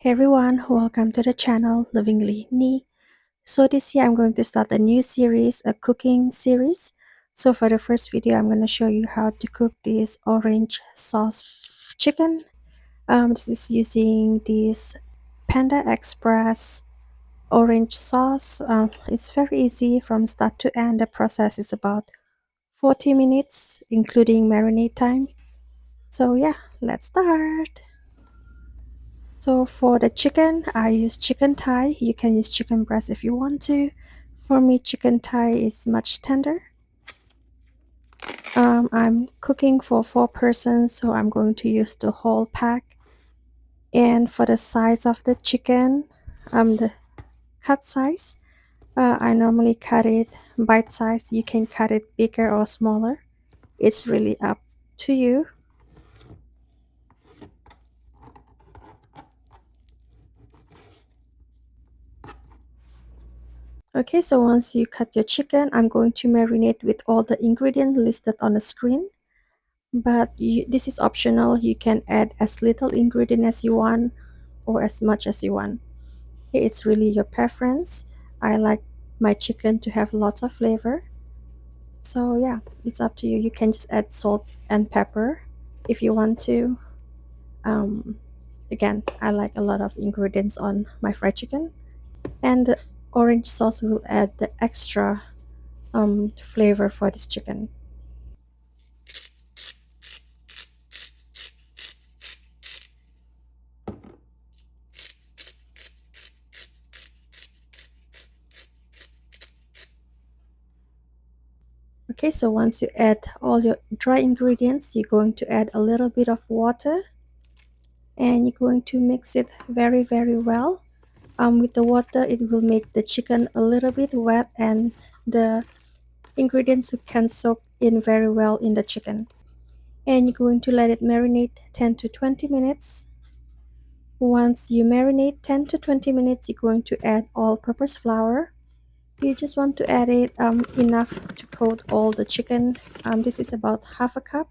Hey everyone, welcome to the channel Lovingly Me. So this year I'm going to start a new series, a cooking series. So for the first video, I'm going to show you how to cook this orange sauce chicken. This is using this Panda Express orange sauce. It's very easy from start to end. The process is about 40 minutes, including marinade time. So yeah, let's start. So for the chicken, I use chicken thigh. You can use chicken breast if you want to. For me, chicken thigh is much tender. I'm cooking for 4 persons, so I'm going to use the whole pack. And for the size of the chicken, the cut size, I normally cut it bite size. You can cut it bigger or smaller. It's really up to you. Okay, so once you cut your chicken, I'm going to marinate with all the ingredients listed on the screen. But this is optional. You can add as little ingredient as you want or as much as you want. It's really your preference. I like my chicken to have lots of flavor. So yeah, it's up to you. You can just add salt and pepper if you want to. Um, Again, I like a lot of ingredients on my fried chicken. And the orange sauce will add the extra flavor for this chicken. Okay, so once you add all your dry ingredients, you're going to add a little bit of water and you're going to mix it very well. With the water, it will make the chicken a little bit wet and the ingredients can soak in very well in the chicken. And you're going to let it marinate 10 to 20 minutes. Once you marinate 10 to 20 minutes, you're going to add all-purpose flour. You just want to add it enough to coat all the chicken. This is about half a cup.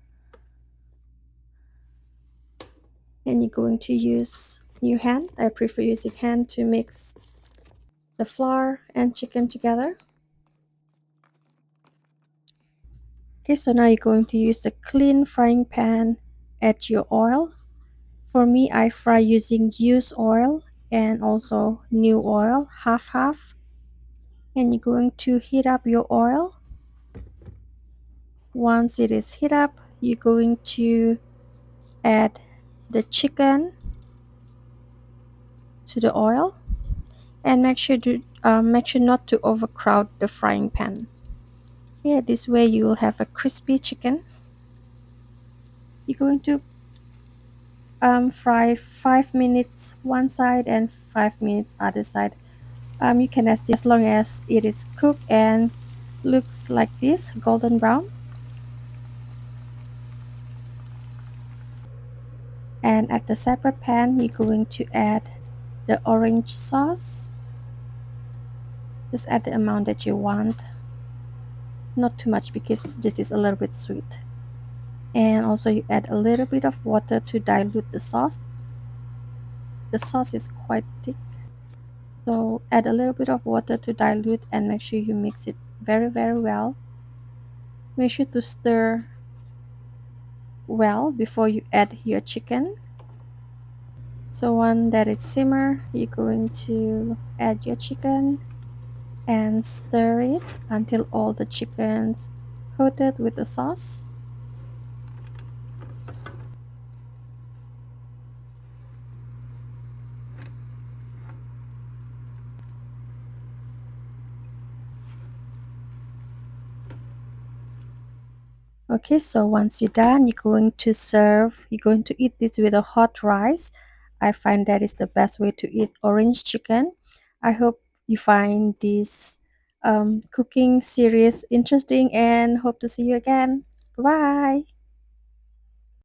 And you're going to use your hand. I prefer using hand to mix the flour and chicken together. Okay, so now you're going to use a clean frying pan. Add your oil. For me, I fry using used oil and also new oil, half. And you're going to heat up your oil. Once it is heat up, you're going to add the chicken to the oil and make sure not to overcrowd the frying pan. Yeah, this way you will have a crispy chicken. You're going to fry 5 minutes one side and 5 minutes other side. You can as long as it is cooked and looks like this, golden brown. And at the separate pan, you're going to add the orange sauce. Just add the amount that you want, not too much because this is a little bit sweet. And also you add a little bit of water to dilute the sauce. The sauce is quite thick, so add a little bit of water to dilute and make sure you mix it very well. Make sure to stir well before you add your chicken. So once that it simmer, you're going to add your chicken and stir it until all the chicken's coated with the sauce. Okay, so once you're done, you're going to serve. You're going to eat this with a hot rice. I find that is the best way to eat orange chicken. I hope you find this cooking series interesting and hope to see you again. Bye.